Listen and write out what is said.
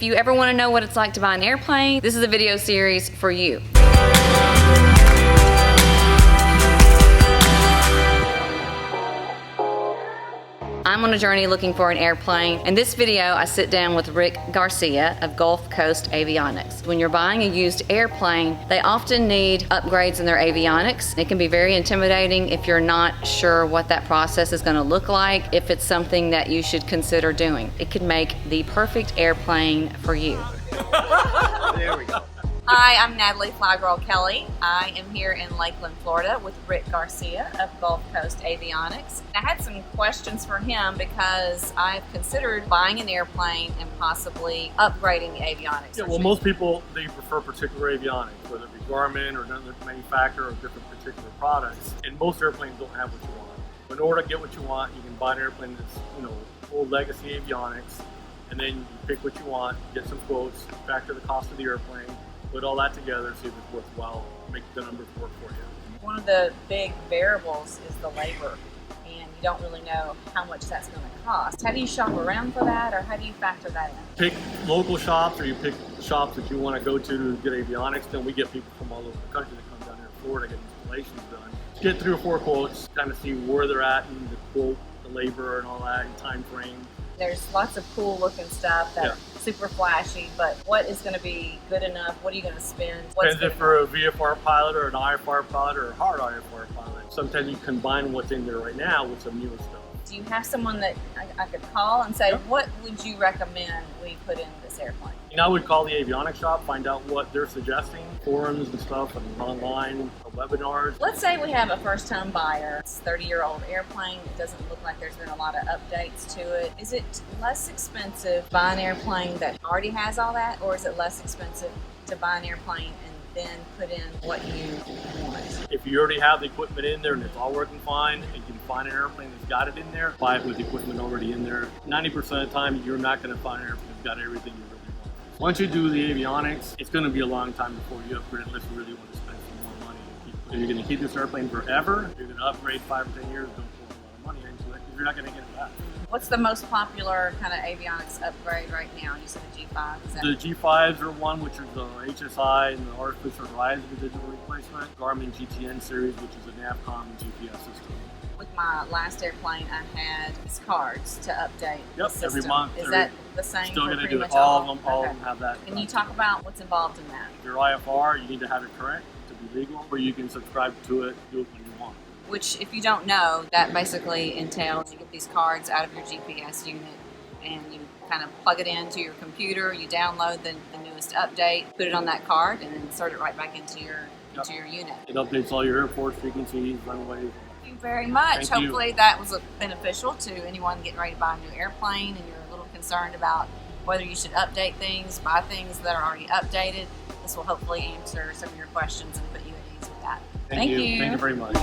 If you ever want to know what it's like to buy an airplane, this is a video series for you. I'm on a journey looking for an airplane. In this video, I sit down with Britt Garcia of Gulf Coast Avionics. When you're buying a used airplane, they often need upgrades in their avionics. It can be very intimidating if you're not sure what that process is going to look like, if it's something that you should consider doing. It could make the perfect airplane for you. There we go. Hi, I'm Natalie flyGIRL Kelley. I am here in Lakeland, Florida with Britt Garcia of Gulf Coast Avionics. I had some questions for him because I've considered buying an airplane and possibly upgrading the avionics. Yeah, well, most people, they prefer particular avionics, whether it be Garmin or another manufacturer of different particular products. And most airplanes don't have what you want. In order to get what you want, you can buy an airplane that's, full legacy avionics, and then you pick what you want, get some quotes, factor the cost of the airplane, put all that together, see if it's worthwhile, make the numbers work for you. One of the big variables is the labor, and you don't really know how much that's going to cost. How do you shop around for that, or how do you factor that in? Pick local shops, or you pick shops that you want to go to get avionics. Then we get people from all over the country that come down here in Florida to get installations done. Get 3 or 4 quotes, kind of see where they're at in the quote, the labor and all that, and time frame. There's lots of cool looking stuff that's super flashy, but what is going to be good enough? What are you going to spend? Depends if you're a VFR pilot or an IFR pilot or a hard IFR pilot. Sometimes you combine what's in there right now with some newer stuff. Do you have someone that I could call and say, what would you recommend we put in this airplane? I would call the avionics shop, find out what they're suggesting, forums and stuff, and online, webinars. Let's say we have a first-time buyer. It's a 30-year-old airplane. It doesn't look like there's been a lot of updates to it. Is it less expensive to buy an airplane that already has all that, or is it less expensive to buy an airplane and then put in what you want? If you already have the equipment in there and it's all working fine, and you can find an airplane that's got it in there, buy it with the equipment already in there. 90% of the time, you're not going to find an airplane that's got everything you really want. Once you do the avionics, it's going to be a long time before you upgrade unless you really want to spend some more money. If you're going to keep this airplane forever, if you're going to upgrade 5 or 10 years, don't pour a lot of money into it because you're not going to get it back. What's the most popular kind of avionics upgrade right now? You said the G5? Is that the G5s are one, which is the HSI and the artificial horizon digital replacement. Garmin GTN series, which is a NAVCOM GPS system. With my last airplane, I had these cards to update the system. Every month. Is that the same still for going to pretty do much it. All of them have that. Can you talk about what's involved in that? If you're IFR, you need to have it correct to be legal, or you can subscribe to it, do it when you want. Which, if you don't know, that basically entails you get these cards out of your GPS unit and you kind of plug it into your computer, you download the newest update, put it on that card, and then insert it right back into your unit. It updates all your airport frequencies, runways. Thank you very much. Thank Hopefully you. That was beneficial to anyone getting ready to buy a new airplane and you're a little concerned about whether you should update things, buy things that are already updated. This will hopefully answer some of your questions and put you at ease with that. Thank you. Thank you very much.